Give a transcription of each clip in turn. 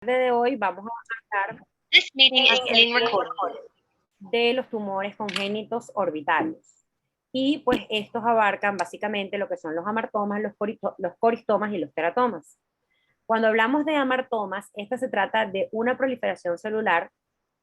De hoy vamos a hablar This meeting is being recorded. de los tumores congénitos orbitales. Y pues estos abarcan básicamente lo que son los amartomas, los coristomas y los teratomas. Cuando hablamos de amartomas, esta se trata de una proliferación celular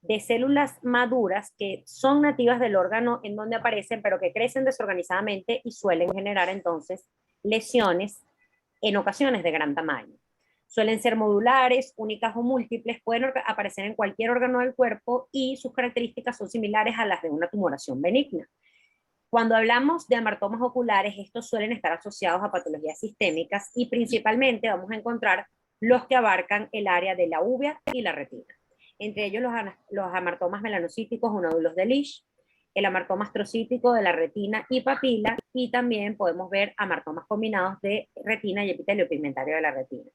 de células maduras que son nativas del órgano en donde aparecen, pero que crecen desorganizadamente y suelen generar entonces lesiones en ocasiones de gran tamaño. Suelen ser modulares, únicas o múltiples, pueden aparecer en cualquier órgano del cuerpo y sus características son similares a las de una tumoración benigna. Cuando hablamos de amartomas oculares, estos suelen estar asociados a patologías sistémicas y principalmente vamos a encontrar los que abarcan el área de la uvea y la retina. Entre ellos los amartomas melanocíticos o nódulos de Lisch, el amartoma astrocítico de la retina y papila, y también podemos ver amartomas combinados de retina y epitelio pigmentario de la retina.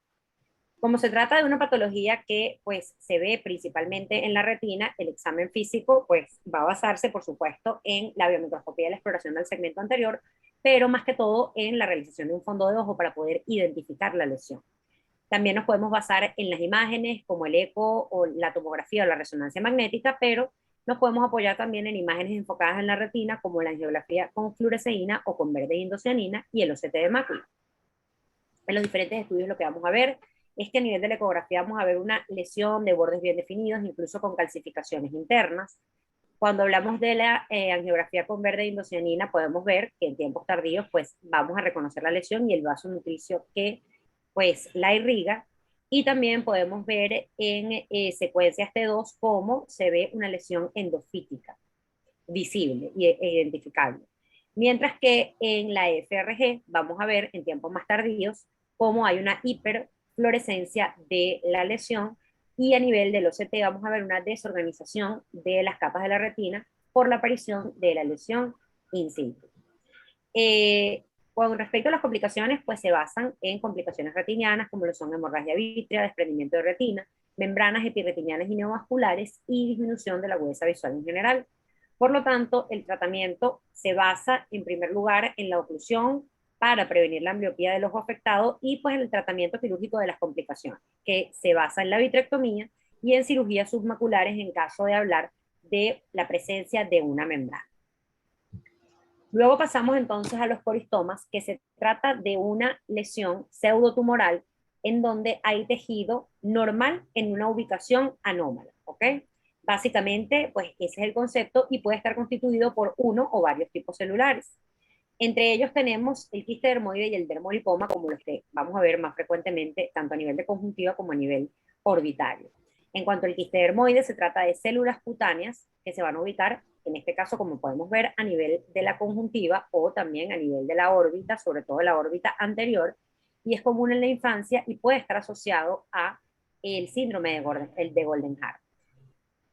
Como se trata de una patología que pues se ve principalmente en la retina, el examen físico pues va a basarse por supuesto en la biomicroscopía y la exploración del segmento anterior, pero más que todo en la realización de un fondo de ojo para poder identificar la lesión. También nos podemos basar en las imágenes como el eco o la tomografía o la resonancia magnética, pero nos podemos apoyar también en imágenes enfocadas en la retina como la angiografía con fluoresceína o con verde indocianina y el OCT de mácula. En los diferentes estudios lo que vamos a ver es que a nivel de la ecografía vamos a ver una lesión de bordes bien definidos, incluso con calcificaciones internas. Cuando hablamos de la angiografía con verde indocianina, podemos ver que en tiempos tardíos pues vamos a reconocer la lesión y el vaso nutricio que pues la irriga, y también podemos ver en secuencias T2 cómo se ve una lesión endofítica visible e identificable. Mientras que en la FRG vamos a ver en tiempos más tardíos cómo hay una hiperfluorescencia de la lesión, y a nivel del OCT vamos a ver una desorganización de las capas de la retina por la aparición de la lesión in situ. Con respecto a las complicaciones, pues se basan en complicaciones retinianas como lo son hemorragia vítrea, desprendimiento de retina, membranas epirretinianas y neovasculares y disminución de la agudeza visual en general. Por lo tanto, el tratamiento se basa en primer lugar en la oclusión para prevenir la ambliopía del ojo afectado y pues en el tratamiento quirúrgico de las complicaciones, que se basa en la vitrectomía y en cirugías submaculares en caso de hablar de la presencia de una membrana. Luego pasamos entonces a los coristomas, que se trata de una lesión pseudotumoral en donde hay tejido normal en una ubicación anómala, ¿ok? Básicamente, pues ese es el concepto y puede estar constituido por uno o varios tipos celulares. Entre ellos tenemos el quiste dermoide y el dermolipoma, como los que vamos a ver más frecuentemente, tanto a nivel de conjuntiva como a nivel orbitario. En cuanto al quiste dermoide, se trata de células cutáneas que se van a ubicar, en este caso, como podemos ver, a nivel de la conjuntiva o también a nivel de la órbita, sobre todo la órbita anterior, y es común en la infancia y puede estar asociado a el síndrome de Goldenhar.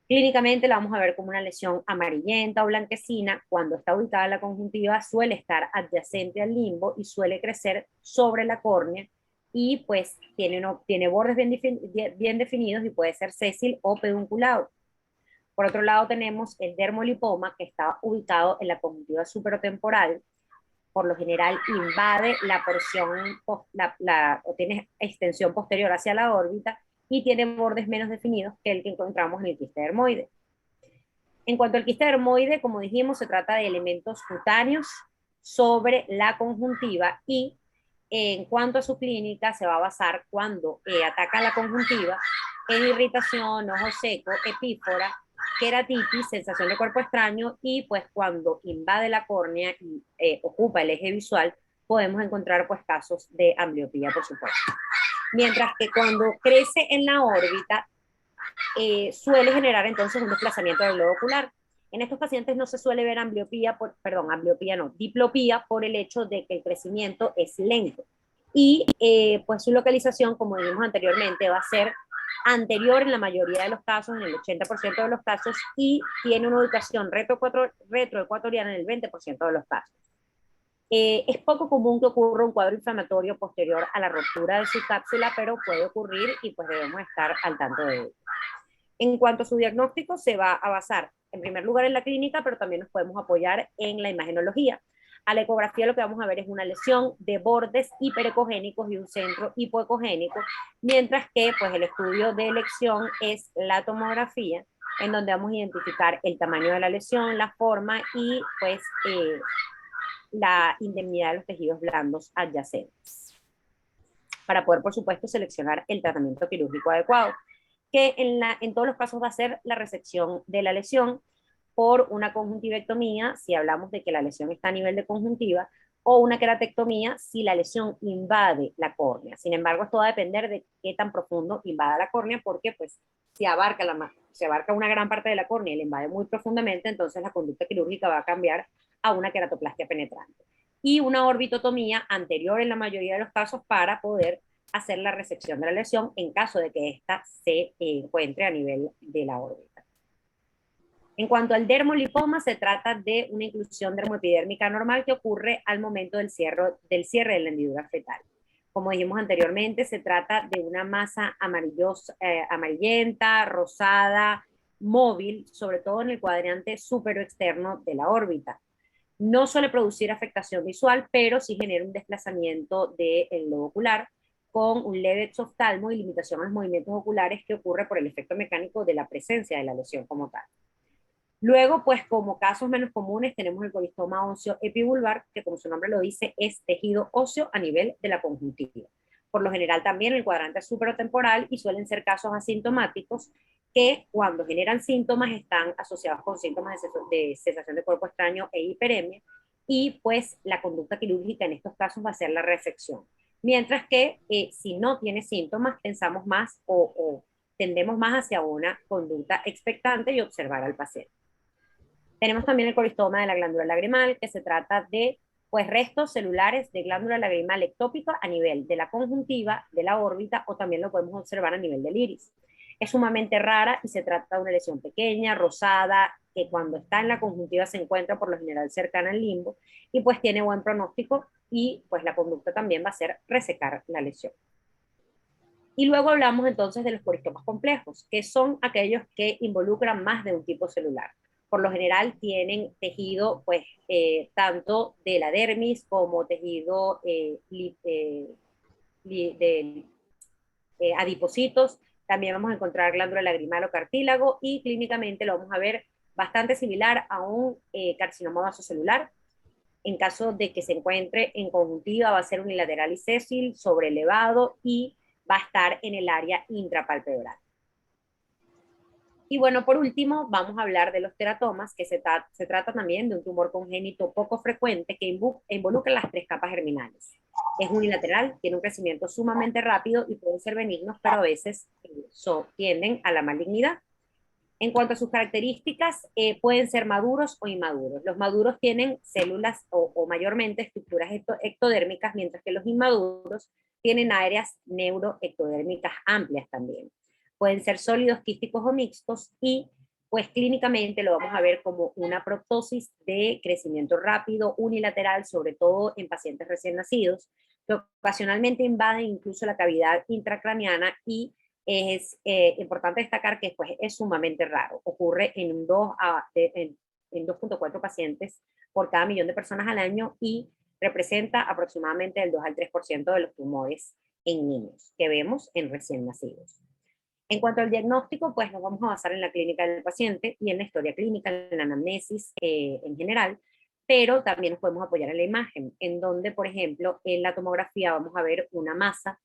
Clínicamente la vamos a ver como una lesión amarillenta o blanquecina. Cuando está ubicada en la conjuntiva suele estar adyacente al limbo y suele crecer sobre la córnea, y pues tiene bordes bien definidos y puede ser sésil o pedunculado. Por otro lado tenemos el dermolipoma, que está ubicado en la conjuntiva superotemporal. Por lo general invade la porción, o tiene extensión posterior hacia la órbita y tiene bordes menos definidos que el que encontramos en el quiste dermoide. En cuanto al quiste dermoide, como dijimos, se trata de elementos cutáneos sobre la conjuntiva, y en cuanto a su clínica se va a basar cuando ataca la conjuntiva en irritación, ojo seco, epífora, queratitis, sensación de cuerpo extraño, y pues cuando invade la córnea y ocupa el eje visual podemos encontrar pues casos de ambliopía, por supuesto. Mientras que cuando crece en la órbita suele generar entonces un desplazamiento del globo ocular. En estos pacientes no se suele ver diplopía por el hecho de que el crecimiento es lento. Y pues su localización, como dijimos anteriormente, va a ser anterior en la mayoría de los casos, en el 80% de los casos, y tiene una ubicación retroecuatoriana en el 20% de los casos. Es poco común que ocurra un cuadro inflamatorio posterior a la ruptura de su cápsula, pero puede ocurrir y pues debemos estar al tanto de ello. En cuanto a su diagnóstico, se va a basar en primer lugar en la clínica, pero también nos podemos apoyar en la imagenología. A la ecografía lo que vamos a ver es una lesión de bordes hiperecogénicos y un centro hipoecogénico, mientras que pues, el estudio de elección es la tomografía, en donde vamos a identificar el tamaño de la lesión, la forma y pues la indemnidad de los tejidos blandos adyacentes, para poder, por supuesto, seleccionar el tratamiento quirúrgico adecuado, que en todos los casos va a ser la resección de la lesión por una conjuntivectomía, si hablamos de que la lesión está a nivel de conjuntiva, o una queratectomía si la lesión invade la córnea. Sin embargo, esto va a depender de qué tan profundo invada la córnea, porque pues si se abarca una gran parte de la córnea y la invade muy profundamente, entonces la conducta quirúrgica va a cambiar a una queratoplastia penetrante. Y una orbitotomía anterior en la mayoría de los casos para poder hacer la resección de la lesión en caso de que ésta se encuentre a nivel de la órbita. En cuanto al dermolipoma, se trata de una inclusión dermoepidérmica normal que ocurre al momento del cierre de la hendidura fetal. Como dijimos anteriormente, se trata de una masa amarillenta, rosada, móvil, sobre todo en el cuadrante superoexterno de la órbita. No suele producir afectación visual, pero sí genera un desplazamiento del globo ocular con un leve exoftalmo y limitación a los movimientos oculares que ocurre por el efecto mecánico de la presencia de la lesión como tal. Luego, pues como casos menos comunes, tenemos el colistoma óseo epivulvar, que como su nombre lo dice, es tejido óseo a nivel de la conjuntiva. Por lo general también el cuadrante superotemporal y suelen ser casos asintomáticos que cuando generan síntomas están asociados con síntomas de sensación de cuerpo extraño e hiperemia, y pues la conducta quirúrgica en estos casos va a ser la resección. Mientras que si no tiene síntomas, pensamos más o tendemos más hacia una conducta expectante y observar al paciente. Tenemos también el colistoma de la glándula lagrimal, que se trata de pues, restos celulares de glándula lagrimal ectópica a nivel de la conjuntiva, de la órbita, o también lo podemos observar a nivel del iris. Es sumamente rara y se trata de una lesión pequeña, rosada, que cuando está en la conjuntiva se encuentra por lo general cercana al limbo y pues tiene buen pronóstico, y pues la conducta también va a ser resecar la lesión. Y luego hablamos entonces de los colistomas complejos, que son aquellos que involucran más de un tipo celular. Por lo general tienen tejido, pues, tanto de la dermis como tejido de adipocitos. También vamos a encontrar glándula lagrimal o cartílago, y clínicamente lo vamos a ver bastante similar a un carcinoma vasocelular. En caso de que se encuentre en conjuntiva, va a ser unilateral y sésil, sobrelevado, y va a estar en el área intrapalpebral. Y bueno, por último, vamos a hablar de los teratomas, que se trata también de un tumor congénito poco frecuente que involucra las tres capas germinales. Es unilateral, tiene un crecimiento sumamente rápido y pueden ser benignos, pero a veces tienden a la malignidad. En cuanto a sus características, pueden ser maduros o inmaduros. Los maduros tienen células o mayormente estructuras ectodérmicas, mientras que los inmaduros tienen áreas neuroectodérmicas amplias también. Pueden ser sólidos, quísticos o mixtos, y pues clínicamente lo vamos a ver como una proptosis de crecimiento rápido, unilateral, sobre todo en pacientes recién nacidos, que ocasionalmente invaden incluso la cavidad intracraneana, y es importante destacar que pues, es sumamente raro. Ocurre en 2.4 pacientes por cada millón de personas al año y representa aproximadamente el 2 al 3% de los tumores en niños que vemos en recién nacidos. En cuanto al diagnóstico, pues nos vamos a basar en la clínica del paciente y en la historia clínica, en la anamnesis en general, pero también nos podemos apoyar en la imagen, en donde, por ejemplo, en la tomografía vamos a ver una masa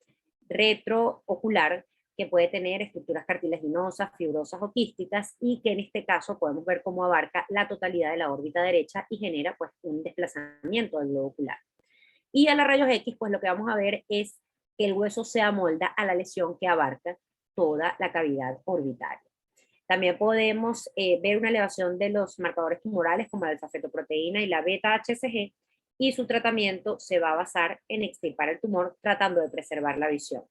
retroocular que puede tener estructuras cartilaginosas, fibrosas o quísticas, y que en este caso podemos ver cómo abarca la totalidad de la órbita derecha y genera pues un desplazamiento del globo ocular. Y a la rayos X, pues lo que vamos a ver es que el hueso se amolda a la lesión que abarca toda la cavidad orbitaria. También podemos ver una elevación de los marcadores tumorales como la alfa-fetoproteína y la beta-HCG, y su tratamiento se va a basar en extirpar el tumor tratando de preservar la visión,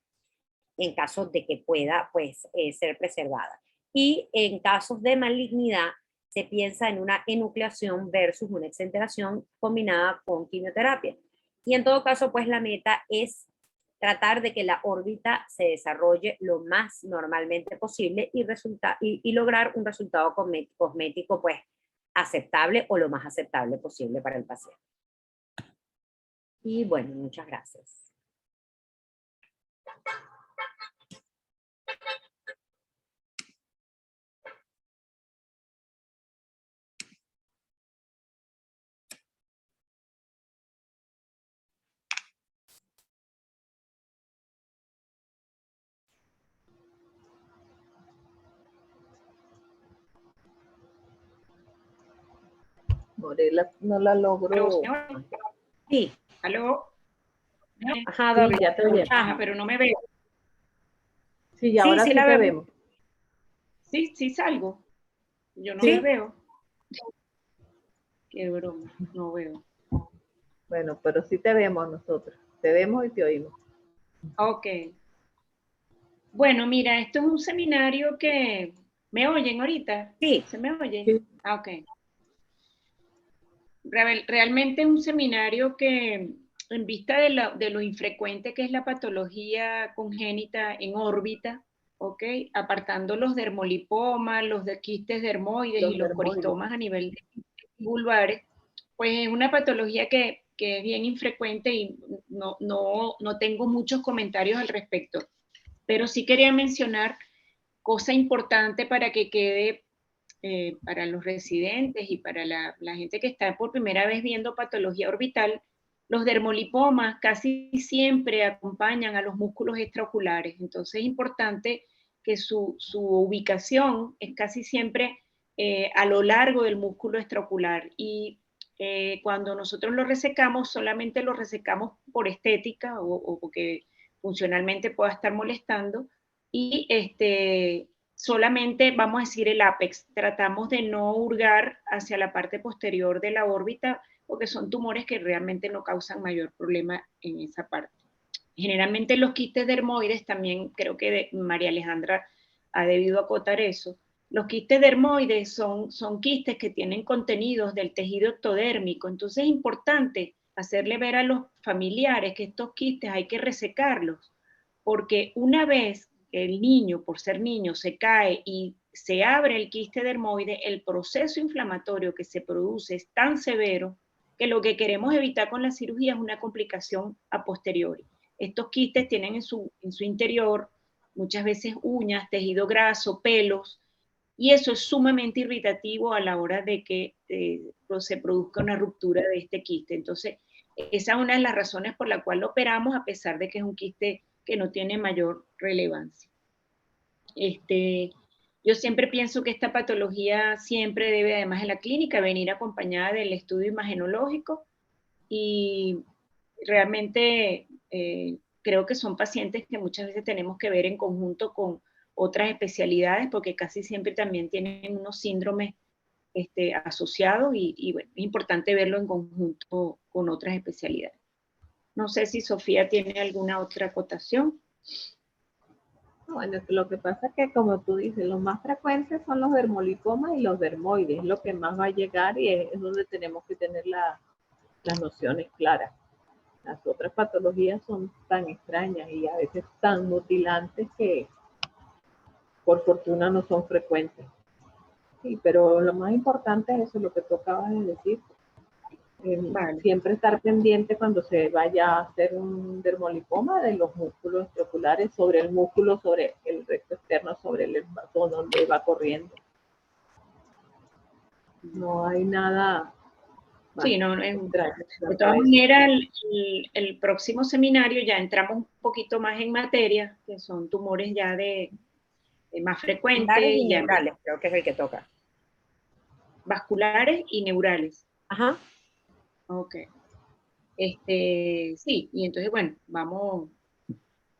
en caso de que pueda pues, ser preservada. Y en casos de malignidad, se piensa en una enucleación versus una exenteración combinada con quimioterapia. Y en todo caso, pues la meta es tratar de que la órbita se desarrolle lo más normalmente posible y lograr un resultado cosmético pues aceptable o lo más aceptable posible para el paciente. Y bueno, muchas gracias. Morela no la logró. Sí. ¿Aló? Ajá, Sí, doctor. ya te oye. Ajá, pero no me veo. Sí, y ahora sí sí, la te vemos. vemos. Sí, sí salgo. Yo no Sí. me veo. Qué broma, no veo. Bueno, pero sí te vemos nosotros. Te vemos y te oímos. Ok. Bueno, mira, esto es un seminario que... ¿Me oyen ahorita? Sí. ¿Se me oye? Sí. Ah, ok. Realmente es un seminario que, en vista de lo infrecuente que es la patología congénita en órbita, ¿ok? Apartando los dermolipomas, los de quistes dermoides y los coristomas a nivel de vulvares, pues es una patología que es bien infrecuente y no tengo muchos comentarios al respecto. Pero sí quería mencionar cosa importante para que quede para los residentes y para la gente que está por primera vez viendo patología orbital. Los dermolipomas casi siempre acompañan a los músculos extraoculares, entonces es importante que su ubicación es casi siempre a lo largo del músculo extraocular y cuando nosotros lo resecamos, solamente lo resecamos por estética o porque funcionalmente pueda estar molestando y solamente vamos a decir el ápex, tratamos de no hurgar hacia la parte posterior de la órbita porque son tumores que realmente no causan mayor problema en esa parte. Generalmente los quistes dermoides, también creo que María Alejandra ha debido acotar eso, los quistes dermoides son quistes que tienen contenidos del tejido ectodérmico, entonces es importante hacerle ver a los familiares que estos quistes hay que resecarlos, porque una vez el niño, por ser niño, se cae y se abre el quiste dermoide, el proceso inflamatorio que se produce es tan severo que lo que queremos evitar con la cirugía es una complicación a posteriori. Estos quistes tienen en su interior muchas veces uñas, tejido graso, pelos, y eso es sumamente irritativo a la hora de que se produzca una ruptura de este quiste. Entonces, esa es una de las razones por la cual lo operamos, a pesar de que es un quiste que no tiene mayor relevancia. Yo siempre pienso que esta patología siempre debe, además en la clínica, venir acompañada del estudio imagenológico y realmente creo que son pacientes que muchas veces tenemos que ver en conjunto con otras especialidades porque casi siempre también tienen unos síndromes asociados y bueno, es importante verlo en conjunto con otras especialidades. No sé si Sofía tiene alguna otra acotación. Bueno, lo que pasa es que, como tú dices, los más frecuentes son los dermolipomas y los dermoides, es lo que más va a llegar y es donde tenemos que tener las nociones claras. Las otras patologías son tan extrañas y a veces tan mutilantes que por fortuna no son frecuentes. Sí, pero lo más importante es eso, lo que tú acabas de decir. Vale. Siempre estar pendiente cuando se vaya a hacer un dermolipoma de los músculos extraoculares sobre el músculo, sobre el recto externo, sobre el vaso donde va corriendo. No hay nada. Sí, no, extraño. de todas maneras, el próximo seminario ya entramos un poquito más en materia, que son tumores ya de más frecuentes. Y neurales, creo que es el que toca. Vasculares y neurales. Ajá. Ok. Sí, y entonces, bueno, vamos